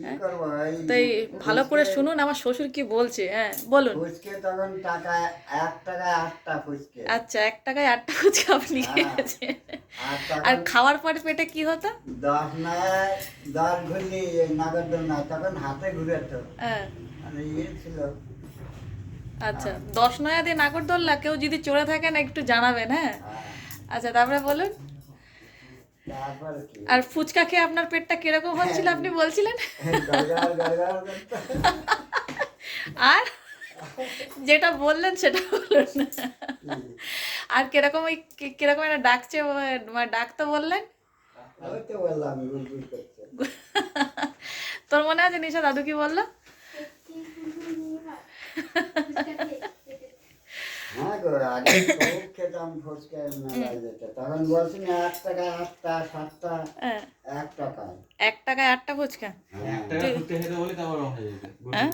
হ্যাঁ করবো তো এই ভালো করে শুনুন আমার শ্বশুর কি বলছে। হ্যাঁ বলুন। ফুচকে তখন টাকা 1 টাকায় 8টা ফুচকে। আচ্ছা 1 টাকায় 8টা ফুচকা আপনি হ্যাঁ, খেয়েছেন। আর আর তখন খাওয়ার পরে পেটে কি হতো? 10 নয় 10 ঘুরলি নাগরদোলনা তখন হাতে ঘুরেতো হ্যাঁ মানে ছিল। আচ্ছা 10 নয়া দিয়ে নাগরদোল্লা কেউ যদি চড়ে থাকেন একটু জানাবেন। হ্যাঁ হ্যাঁ, আচ্ছা তারপরে বলুন। তারপর কি আর ফুচকা খেয়ে আপনার পেটটা কিরকম হচ্ছিল আপনি বলছিলেন? গড়গড় গড়গড় করতো। আর যেটা বললেন সেটা বলুন না। আর কিরকম ওই কিরকম একটা ডাকছে মানে ডাকতে বললেন? ওই তো বললাম গুলগুল করছে। তোর মনে আছে নিশা দাদু কি বললো? হ্যাঁ গো, আগে খুব খেতাম ফুচকা মেলায় যেতে। তখন বলছি না 1 টাকায় 8টা 7টা হ্যাঁ 1 টাকায়। 1 টাকায় 8টা ফুচকা। হ্যাঁ, হ্যাঁ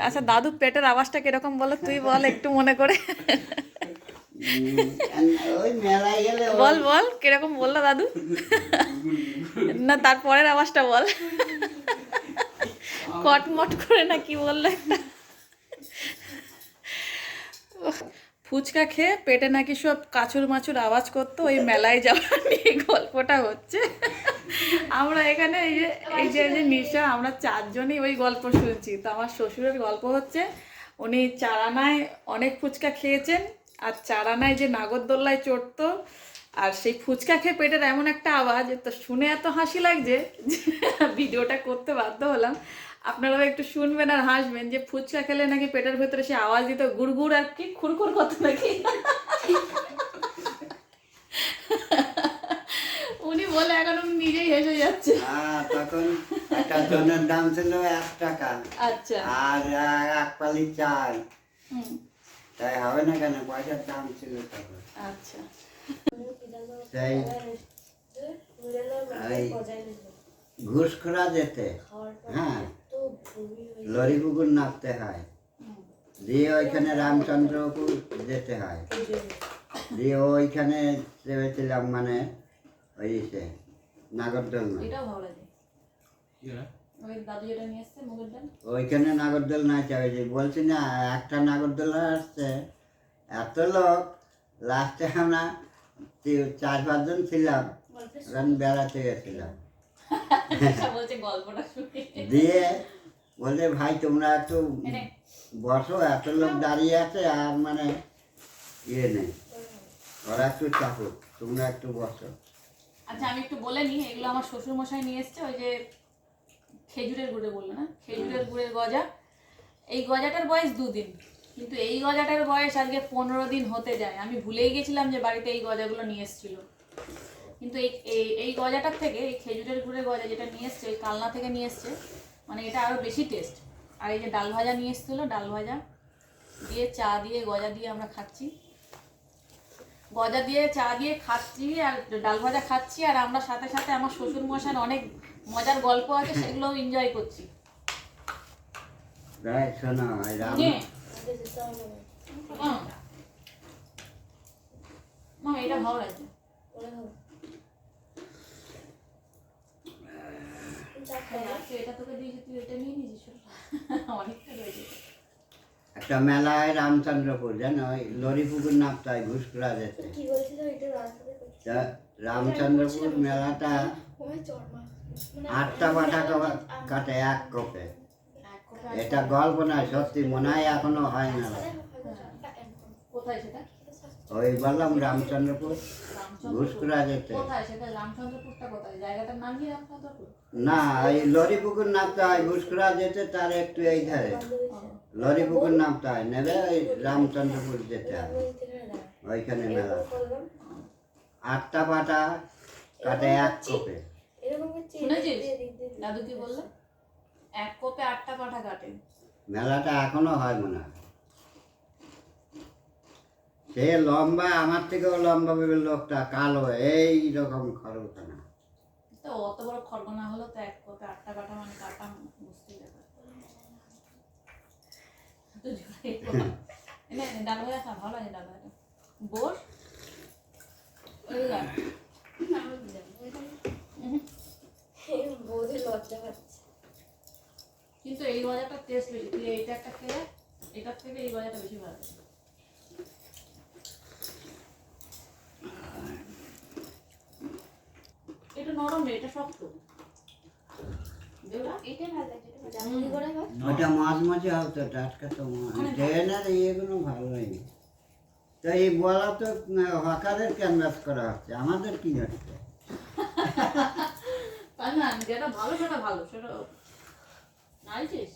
আচ্ছা দাদু পেটের আওয়াজটা কিরকম বলো তুই বল একটু মনে করে। উম, ওই মেলায় গেলে বল বল কিরকম বললো দাদু? না তারপরের আওয়াজটা বল। কটমট করে না কি বললো একটা। ফুচকা খেয়ে পেটে নাকি সব কাচুর মাচুর আওয়াজ করতো ওই মেলায় যাওয়ার নিয়ে গল্পটা হচ্ছে। আমরা এখানে এই যে নিশা আমরা 4জনই ওই গল্প শুনছি। তো আমার শ্বশুরের গল্প হচ্ছে উনি 4 আনায় অনেক ফুচকা খেয়েছেন আর 4 আনায় যে নাগরদোল্লায় চড়তো আর সেই ফুচকা খেয়ে পেটের এমন একটা আওয়াজ তো শুনে এত হাসি লাগছে যে ভিডিওটা করতে বাধ্য হলাম। আপনারাও একটু শুনবেন আর হাসবেন যে ফুচকা খেলে নাকি পেটের ভেতরে সে আওয়াজ দিত গুড়গুড় আর কি খুরখুর করতো নাকি। উনি বলে এখন উনি নিজেই হেসে যাচ্ছে। তখন একটা জনের দাম ছিল 1 টাকা। আচ্ছা আর 1 পালি চাল। হুম তাই হবে না কেন, পয়সার দাম ছিল তখন। আচ্ছা তাই এই ঘুষখোরা যেতে, হ্যাঁ, লরিপুকুর নামতে হয়, দিয়ে ওইখানে রামচন্দ্রপুর যেতে হয়, দিয়ে ওইখানে চেয়েছিলাম মানে ওই সে নাগরদোলনা, ওইখানে নাগরদোলনা চাইছি বলছি না একটা নাগরদোলনা আসছে এত লোক, লাস্টে আমরা 4-5 জন ছিলাম, ওখানে বেড়াতে গেছিলাম। দিয়ে বলছে ভাই তোমরা একটু বসো, এত লোক দাঁড়িয়ে আছে আর মানে ইয়ে নেই, ওরা একটু চাপো, তোমরা একটু বসো। আচ্ছা আমি একটু বলে নিই এগুলো আমার শ্বশুর মশাই নিয়ে এসছে ওই যে খেজুরের গুড়ে বললো না, খেজুরের গুড়ের গজা। এই গজাটার বয়স 2 দিন, কিন্তু এই গজাটার বয়স আজকে 15 দিন হতে যায়। আমি ভুলেই গেছিলাম যে বাড়িতে এই গজাগুলো নিয়ে এসেছিল, কিন্তু এই গজাটার থেকে এই খেজুরের গুড়ের গজা যেটা নিয়ে এসছে ওই কালনা থেকে নিয়ে এসছে, মানে এটা আরও বেশি টেস্ট। আর এই যে ডাল ভাজা নিয়ে এসেছিলো, ডাল ভাজা দিয়ে চা দিয়ে গজা দিয়ে আমরা খাচ্ছি, গজা দিয়ে চা দিয়ে খাচ্ছি আর ডাল ভাজা খাচ্ছি, আর আমরা সাথে সাথে আমার শ্বশুর মশাইয়ের অনেক মজার গল্প আছে সেগুলো এনজয় করছি। শোনো এটা ভালো লাগছে। এটা তোকে দিয়েছি তুই এটা নিয়ে নিয়েছিস, অনেকটা রয়েছে। একটা মেলা হয় রামচন্দ্রপুর, জানো ওই লরিপুকুর নামতে হয় ঘুষখোরা যেতে। রামচন্দ্রপুর মেলাটা 8টা পাঠা কাটে 1 কোপে। এটা গল্প নয়, সত্যি মনে হয় এখনো হয় না। কোথায় সেটা? ওই বললাম রামচন্দ্রপুর ঘুষখোরা যেতে। কোথায় সেটা? রামচন্দ্রপুরটা কোথায়? জায়গাটার নাম কি রামচন্দ্রপুর? না, এই লরিপুকুর নামতে হয় ঘুষখোরা যেতে, তার একটু এই ধারে লরিপুকুর নামতে হয়, নেবে ওই রামচন্দ্রপুর যেতে হবে, ওইখানে মেলা। 8টা পাঠা কাটে 1 কোপে। শুনেছিস দাদু কি বললো? 1 কোপে 8টা পাঠা কাটে। মেলাটা এখনো হয় মনে হয়। সে লম্বা, আমার থেকেও লম্বা লোকটা, কালো, এই রকম খরগোখানা। তো অত বড় খরগোনা হলো তো 1 কোপে 8টা পাঠা মানে কাটা মুশকিল ব্যাপার। তো জোরে এনে ডাল ভাজা খা, ভালো লাগে ডাল ভাজা। বস কিন্তু এই গজাটা টেস্ট বেশি, তুই এইটা একটা খেলে এটার থেকে এই গজাটা বেশি ভালো লাগে। এটা নরম রে, এটা শক্ত। দেখলা? এটাই ভালো লাগছে, এটা জামুনি করে হয়। ওটা মাছ মাছে হতো, টাটকা তো ট্রেনের এগুলো ভালো হয়নি। তো এই বলা তো হকারের ক্যানভাস করা হচ্ছে, আমাদের কি হচ্ছে? তাই না, যেটা ভালো সেটা ভালো, সেটা নাইছিস।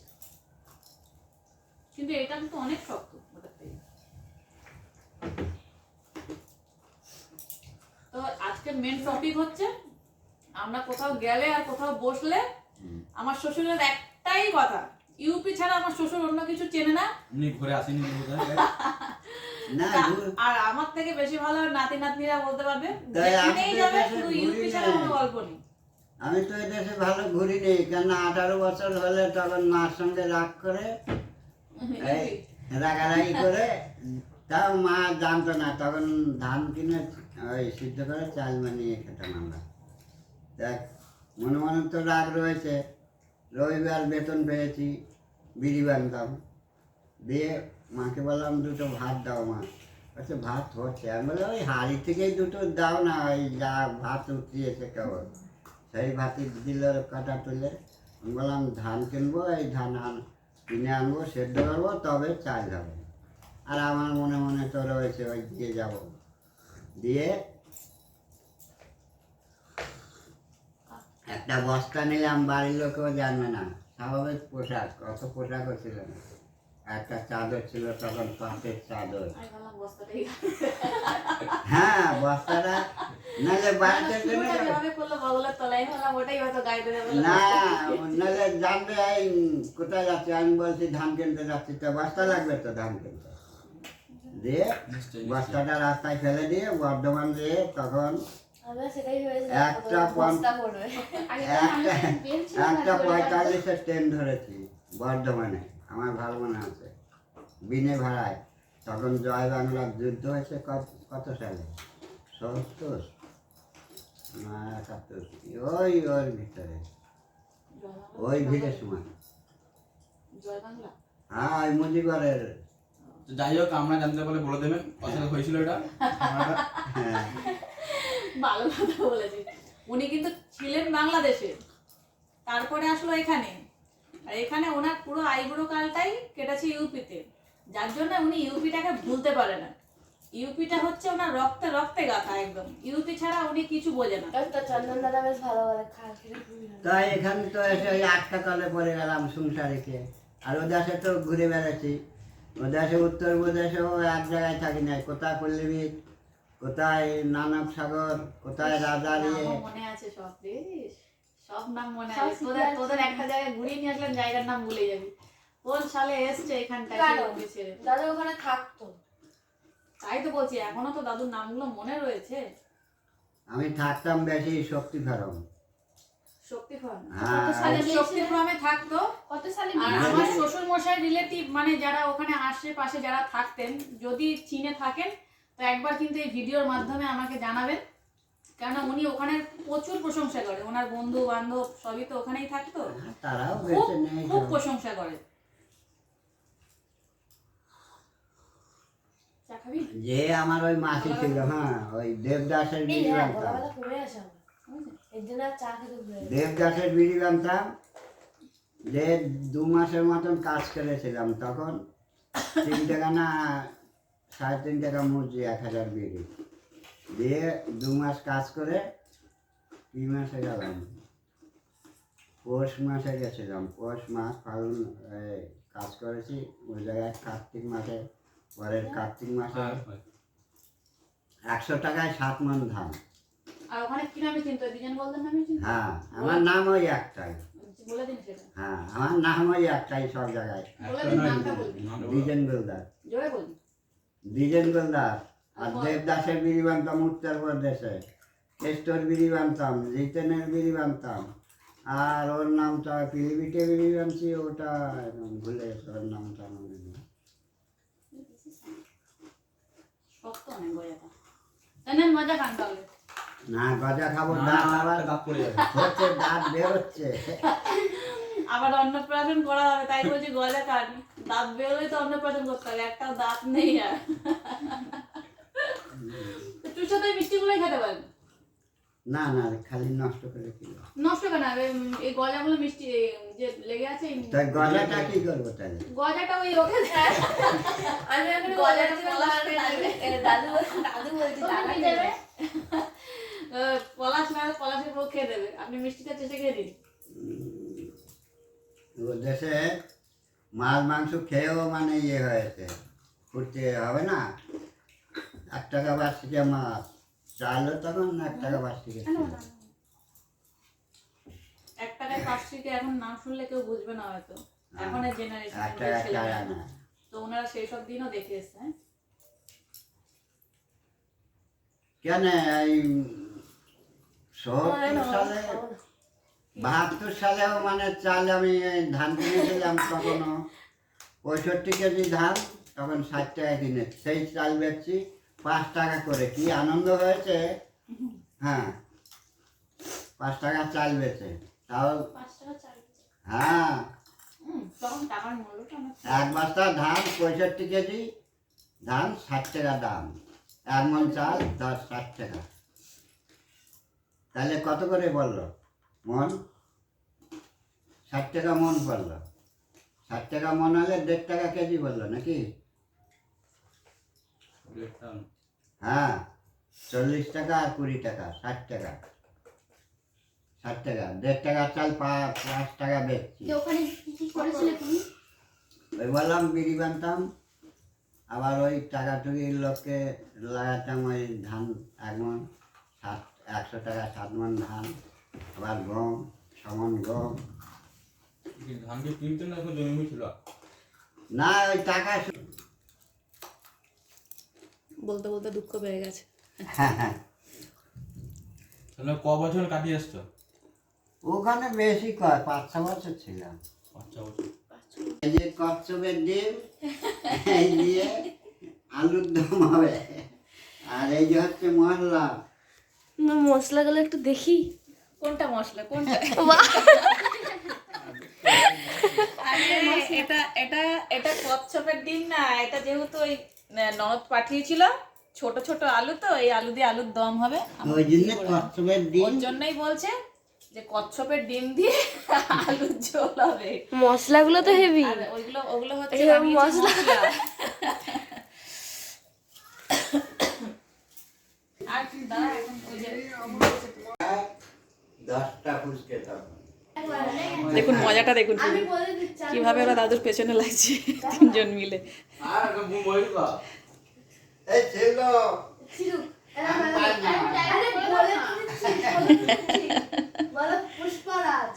কিন্তু এটা কিন্তু অনেক শক্ত ওটার থেকে। তো আজকের মেন টপিক হচ্ছে আমরা কোথাও গেলে আর কোথাও বসলে আমার শ্বশুরের একটাই কথা, ইউপি ছাড়া আমার শ্বশুর অন্য কিছু চেনে না। উনি ঘুরে আসেনি বোধহয়। না আর আমার থেকে বেশি ভালো নাতি নাতনিরা বলতে পারবে, তাই যেখানেই আমাদের যাবে দেশে শুধু ঘুরি ইউপি ছাড়া না। কোনো গল্প নেই। আমি তো এদেশে ভালো ঘুরিনি, কেন 18 বছর হলে তখন মার সঙ্গে রাগ করে এই রাগারাগি করে, তাও মা জানতো না, তখন ধান কিনে ওই সিদ্ধ করে চাল বানিয়ে খেতাম আমরা। দেখ মনে মনে তো রাগ রয়েছে, রবিবার বেতন পেয়েছি, বিড়ি বানতাম, দিয়ে মাকে বললাম দুটো ভাত দাও মা। আচ্ছা ভাত হচ্ছে, আমি বললাম ওই হাঁড়ি থেকেই দুটো দাও না, ওই যা ভাত উঠিয়েছে কেবল, সেই ভাতই দিল কাটা তুলে। আমি বললাম ধান কিনবো, এই ধান কিনে আনবো, সেদ্ধ করবো, তবে চাল হবে। আর আমার মনে মনে তো রয়েছে ওই দিয়ে যাব, দিয়ে একটা বস্তা নিলাম, বাড়ির লোকেও জানবে না, স্বাভাবিক পোশাক, অত পোশাকও ছিল না, একটা চাদর ছিল তখন, পাটের চাদর। আমি ভাবলাম বস্তাটাই হ্যাঁ বস্তাটা, নাহলে বাড়িতে জন্য শুরুটা যেভাবে করলো বগলের তলায়, ভাবলাম ওটাই হয়তো গায়ে দেবে বলে না, বস্তাটাই। নাহলে জানবে এই কোথায় যাচ্ছে, আমি বলছি ধান কিনতে যাচ্ছি, তো বস্তা লাগবে তো ধান কিনতে, দিয়ে বস্তাটা রাস্তায় ফেলে দিয়ে বর্ধমান দিয়ে তখন আমরা সেটাই ভেবেছিলাম একটা বস্তা পড়বে। আগে তো একটা মানুষের বেল ছিল না, একটা জোরে 45-এর ট্রেন ধরেছি বর্ধমানে, আমার ভালো মনে আছে, বিনে ভাড়ায়। তখন জয় বাংলার যুদ্ধ হয়েছে কত সালে, 70 না 71, ওই ওর ভিতরে, ওই ভিড়ের সময়। জয় বাংলা। হ্যাঁ ওই মুজিবরের। তো যাই হোক, আমরা জানতে পারলে বলে দেবেন অসুবিধা হয়েছিল এটা। হ্যাঁ ভালো কথা বলেছি। উনি কিন্তু ছিলেন বাংলাদেশে, তারপরে আসলো এখানে, আর এখানে ওনার পুরো আইবুড়ো কালটাই কেটেছে ইউপিতে, যার জন্য উনি ইউপিটাকে ভুলতে পারে না। ইউপিটা হচ্ছে ওনার রক্তে রক্তে গাথা একদম, ইউপি ছাড়া উনি কিছু বোঝে না। তো চন্দন দাদা বেশ ভালো বলে, খাওয়া খেতে খুবই ভালো। তাই এখানে তো এসে ওই আটটা কলে পড়ে গেলাম সংসারিকে। আর ও দেশে তো ঘুরে বেড়াচ্ছি, ও দেশে উত্তর প্রদেশেও এক জায়গায় থাকি নাই, কোথায় পল্লীবিদ, কোথায় নানক সাগর, কোথায় রাজারি। নামও মনে আছে সব, দেখিস সব নাম মনে সব আছে। শিখে তোদের আসছি। তোদের একটা জায়গায় ঘুরিয়ে নিয়ে আসলেন, জায়গার নাম ভুলে যাবি। কোন সালে এসছে এখানটায় কেন? ইউপি ছেড়ে। দাদা ওখানে থাকতো। তাই তো বলছি, এখনো তো দাদুর নামগুলো মনে রয়েছে। আমি থাকতাম বেশি শক্তি ফেরম। শক্তি ফার্ম, হ্যাঁ শক্তি ফার্মে থাকতো। কত সালে আর বিয়ে আমার হয়েছে? শ্বশুর মশাই রিলেটিভ, মানে যারা ওখানে আশেপাশে যারা থাকতেন, যদি চিনে থাকেন তো একবার কিন্তু এই ভিডিওর মাধ্যমে আমাকে জানাবেন, কেননা উনি ওখানে প্রচুর প্রশংসা করে, ওনার বন্ধু বান্ধব সবই তো ওখানেই থাকতো, তারাও খুব বেঁচে নেই খুব সব। প্রশংসা করে। চা খাবি? যে আমার ওই মাসি ছিল, হ্যাঁ ওই দেবদাসের এই বিড়ি হ্যাঁ, বানতাম, গলাটা কমে আসে আমার। এর জন্য আর চা খেতে ভুলে গেছি। দেবদাসের বিড়ি বানতাম, যে 2 মাসের মতন কাজ করেছিলাম, তখন 3 টাকা না 3.5 টাকা মজুরি, 1000 বিড়ি দিয়ে 2 মাস কাজ করে, কি মাসে গেলাম, পৌষ মাসে গেছিলাম, পৌষ মাস ফাল্গুন কাজ করেছি ওই জায়গায়, কার্তিক মাসে, পরের কার্তিক মাসে 100 টাকায় 7 মণ ধান। আর ওখানে কি নামে চিনতো, দুজন বলতেন নামে চিনতো? হ্যাঁ আমার নাম ওই একটাই, বলে দিন সেটা, হ্যাঁ আমার নাম ওই একটাই সব জায়গায়, বলে দিন নামটা বলবি, দ্বিজেন বেলদার। জোরে বলবি। দ্বিজেন বেলদার। আর দেবদাসের বিড়ি বানতাম উত্তর প্রদেশে, কেষ্টর বিড়ি বানতাম, জিতেনের বিড়ি বানতাম, আর ওর নামটা পিলিবিটে বিড়ি বানছি, ওটা ভুলে গেছে ওর নামটা মনে নেই। শক্ত অনেক গজাটা, তাই না? মজা খান তাহলে। না গজা খাবো, না, দাঁত আবার দাঁত পড়ে যাবে। হচ্ছে, দাঁত বেরোচ্ছে। আবার অন্নপ্রাশন করা হবে, তাই বলছি গজা খান। দাঁত বেরোলেই তো অন্নপ্রাশন করতে হবে, একটাও দাঁত নেই আর। চুষা তো এই মিষ্টিগুলোই খেতে পারেন। না না, খালি নষ্ট করে দিল। নষ্ট কেন হবে? এই গজাগুলো মিষ্টি যে লেগে আছে, এই তাই গজাটা কি করবো তাহলে? গজাটা ওই ওকে দেয়। আমি এখন গজাটা বলেছিলাম পলাশ দাদু দাদু বলছি দাদা দেবে। পলাশ না, পলাশের পর খেয়ে দেবে। আপনি মিষ্টিটা চেষে খেয়ে দিন। ও দেশে মাছ মাংস খেয়েও মানে ইয়ে হয়েছে, ফুটতে হবে না। 1 টাকা বার্ষিকে মাছ চাইলো তখন 1 টাকা বার্ষিকে ছিল। 1 টাকায় পাঁচশিকে এখন নাম শুনলে কেউ বুঝবে না হয়তো, এখন 1 জেনারেশন টাকা চায় না। তো ওনারা সেই সব দিনও দেখে এসছে। হ্যাঁ, কেন এই ৭০ সালে ৭২ সালেও মানে চাল আমি এই ধান কিনেছিলাম তখনও 65 কেজি ধান, তখন 60 টাকা কিনে সেই চাল বেচছি 5 টাকা করে। কি আনন্দ হয়েছে। হ্যাঁ, 5 টাকা চাল বেচে তাও। 5 টাকা চাল। হ্যাঁ, তখন টাকার মূল্যটা অনেক। 1 বস্তা ধান 65 কেজি ধান 60 টাকা দাম, 1 মণ চাল 60 টাকা। তাহলে কত করে বললো মন? 60 টাকা মন পড়লো। 60 টাকা মন হলে 1.5 টাকা কেজি বললো নাকি? হ্যাঁ, 40 টাকা আর 20 টাকা, 60 টাকা। 60 টাকা, 1.5 টাকা চাল 5 টাকা বেচছি। ওখানে কি করেছিলে তুমি? ওই বললাম বিড়ি বানতাম, আবার ওই টাকা টুকির লোককে লাগাতাম ওই ধান 1 মণ 100 টাকা 7 মণ ধান, আবার গম 6 মণ গম। ধানকে কিনতে না জমি ছিল না, ওই টাকা বলতে বলতে দুঃখ পেয়ে গেছে। তাহলে ক বছর কাটিয়ে আসছো? ওখানে বেশি কয় 5-6 বছর ছিলাম। 5 বছর। এই যে কচ্ছপের ডিম, এই দিয়ে আলুর দম হবে, আর এই যে হচ্ছে মশলা। মশলাগুলো একটু দেখি। কোনটা মশলা কোনটা? এটা এটা এটা কচ্ছপের ডিম না, এটা যেহেতু ওই ননদ পাঠিয়েছিল ছোট ছোট আলু, তো এই আলু দিয়ে আলুর দম হবে। ওই জন্য কচ্ছপের ডিম। ওর জন্যই বলছে যে কচ্ছপের ডিম দিয়ে আলুর ঝোল হবে। মশলাগুলো তো হেভি। আর ওগুলো হচ্ছে এই আমি মশলা। আর দাঁড়া, এখন ওই যে 10টা ফুচকে তখন। দেখুন মজাটা দেখুন আমি বলে দিচ্ছি। কিভাবে ওরা দাদুর পেছনে লাগছে 3জন মিলে। আর মুখ বইল তো এই ছিল ছিল। আমি পারি না। আরে বলে দিচ্ছি। বলো পুষ্পরাজ।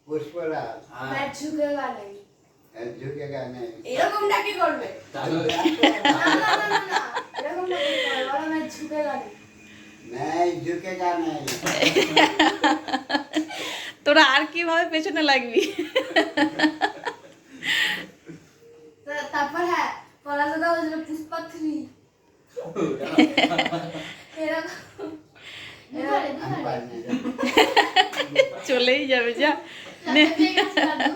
পুষ্পরাজ मैं झुकेगा नहीं। ঝুঁকেগা নেই। এরকমটা কি করবে? তাহলে না না না না না। এরকমটা কি করবে? বলো मैं झुकेगा नहीं। নেই, ঝুঁকেগা নেই। তোরা আর কিভাবে পেছনে লাগবি? তারপর হ্যাঁ পলাশদা বলছিল পুষ্পা 3 এরকম আমি পারি না। চলেই যাবে যা নে। ঠিক আছে দাদু